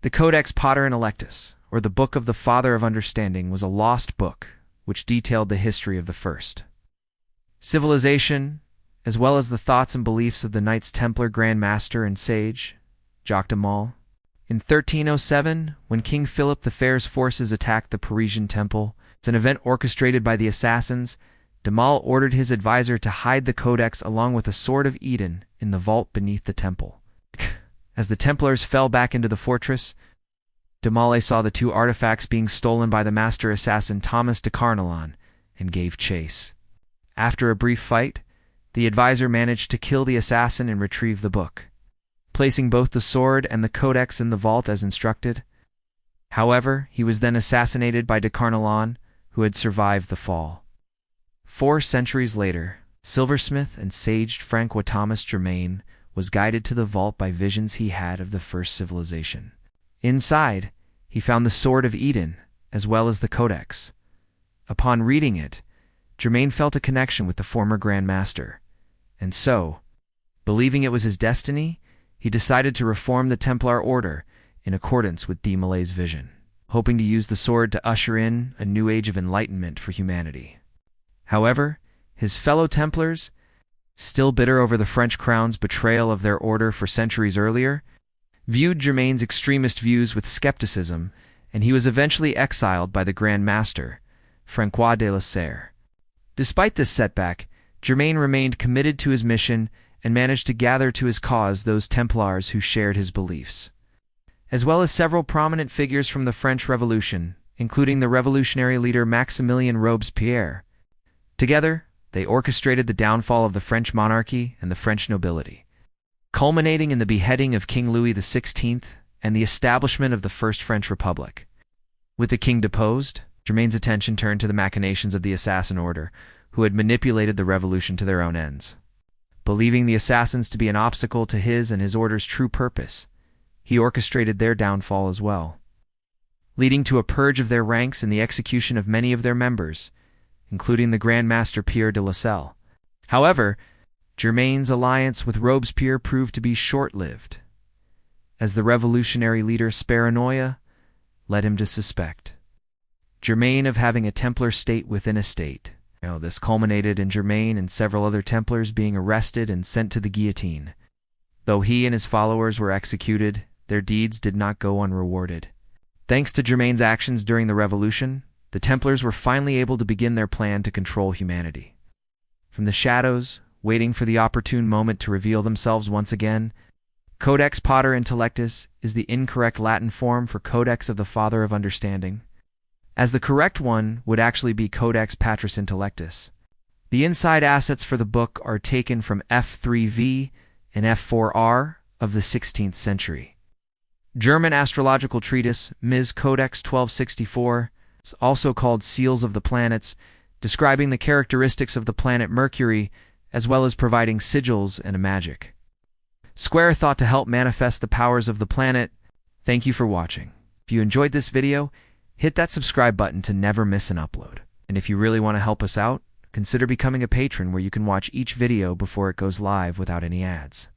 The Codex Pater Intellectus, or the Book of the Father of Understanding, was a lost book which detailed the history of the first civilization, as well as the thoughts and beliefs of the Knights Templar Grand Master and Sage, Jacques de Maul. In 1307, when King Philip the Fair's forces attacked the Parisian temple, it's an event orchestrated by the assassins, de Maul ordered his advisor to hide the Codex along with a Sword of Eden in the vault beneath the temple. As the Templars fell back into the fortress, de Maul saw the two artifacts being stolen by the master assassin Thomas de Carnelon and gave chase. After a brief fight, the advisor managed to kill the assassin and retrieve the book, placing both the sword and the Codex in the vault as instructed. However, he was then assassinated by de Carnelon, who had survived the fall. 4 centuries later, silversmith and sage Francois Thomas Germain was guided to the vault by visions he had of the first civilization. Inside, he found the Sword of Eden, as well as the Codex. Upon reading it, Germain felt a connection with the former Grand Master, and so, believing it was his destiny, he decided to reform the Templar Order in accordance with de Maul's vision, hoping to use the sword to usher in a new age of enlightenment for humanity. However, his fellow Templars, still bitter over the French crown's betrayal of their order for centuries earlier, viewed Germain's extremist views with skepticism, and he was eventually exiled by the Grand Master, Francois de la Serre. Despite this setback, Germain remained committed to his mission and managed to gather to his cause those Templars who shared his beliefs, as well as several prominent figures from the French Revolution, including the revolutionary leader Maximilien Robespierre. Together, they orchestrated the downfall of the French monarchy and the French nobility, culminating in the beheading of King Louis XVI and the establishment of the First French Republic. With the king deposed, Germain's attention turned to the machinations of the assassin order, who had manipulated the revolution to their own ends. Believing the assassins to be an obstacle to his and his order's true purpose, he orchestrated their downfall as well, leading to a purge of their ranks and the execution of many of their members, including the Grand Master Pierre de la Selle. However, Germain's alliance with Robespierre proved to be short-lived, as the revolutionary leader Sparanoia led him to suspect Germain of having a Templar state within a state. This culminated in Germain and several other Templars being arrested and sent to the guillotine. Though he and his followers were executed, their deeds did not go unrewarded. Thanks to Germain's actions during the Revolution, the Templars were finally able to begin their plan to control humanity. From the shadows, waiting for the opportune moment to reveal themselves once again, Codex Pater Intellectus is the incorrect Latin form for Codex of the Father of Understanding, as the correct one would actually be Codex Patris Intellectus. The inside assets for the book are taken from F3V and F4R of the 16th century. German astrological treatise Ms. Codex 1264, also called Seals of the Planets, describing the characteristics of the planet Mercury, as well as providing sigils and a magic. Square thought to help manifest the powers of the planet. Thank you for watching. If you enjoyed this video, hit that subscribe button to never miss an upload. And if you really want to help us out, consider becoming a patron where you can watch each video before it goes live without any ads.